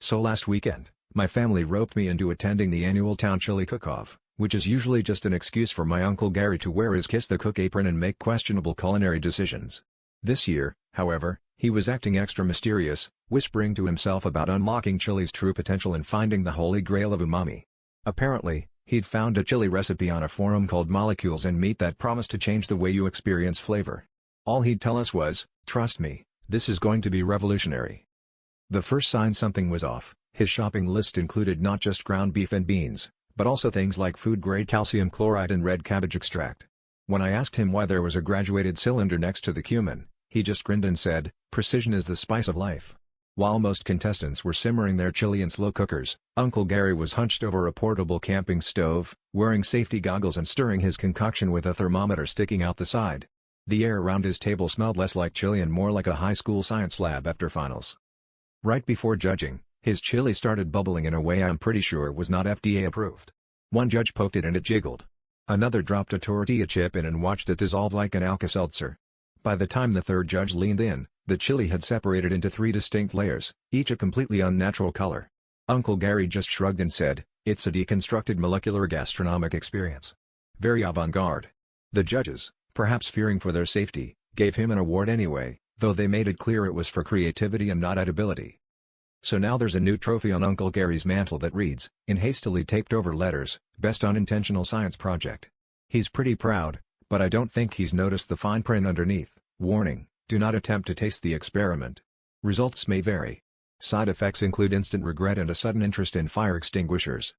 So last weekend, my family roped me into attending the annual town chili cook-off, which is usually just an excuse for my Uncle Gary to wear his kiss the cook apron and make questionable culinary decisions. This year, however, he was acting extra mysterious, whispering to himself about unlocking chili's true potential and finding the holy grail of umami. Apparently, he'd found a chili recipe on a forum called Molecules and Meat that promised to change the way you experience flavor. All he'd tell us was, "Trust me, this is going to be revolutionary." The first sign something was off, his shopping list included not just ground beef and beans, but also things like food-grade calcium chloride and red cabbage extract. When I asked him why there was a graduated cylinder next to the cumin, he just grinned and said, "Precision is the spice of life." While most contestants were simmering their chili in slow cookers, Uncle Gary was hunched over a portable camping stove, wearing safety goggles and stirring his concoction with a thermometer sticking out the side. The air around his table smelled less like chili and more like a high school science lab after finals. Right before judging, his chili started bubbling in a way I'm pretty sure was not FDA approved. One judge poked it and it jiggled. Another dropped a tortilla chip in and watched it dissolve like an Alka-Seltzer. By the time the third judge leaned in, the chili had separated into 3 distinct layers, each a completely unnatural color. Uncle Gary just shrugged and said, "It's a deconstructed molecular gastronomic experience." Very avant-garde. The judges, perhaps fearing for their safety, gave him an award anyway, though they made it clear it was for creativity and not edibility. So now there's a new trophy on Uncle Gary's mantle that reads, in hastily taped-over letters, "Best Unintentional Science Project." He's pretty proud, but I don't think he's noticed the fine print underneath. Warning, do not attempt to taste the experiment. Results may vary. Side effects include instant regret and a sudden interest in fire extinguishers.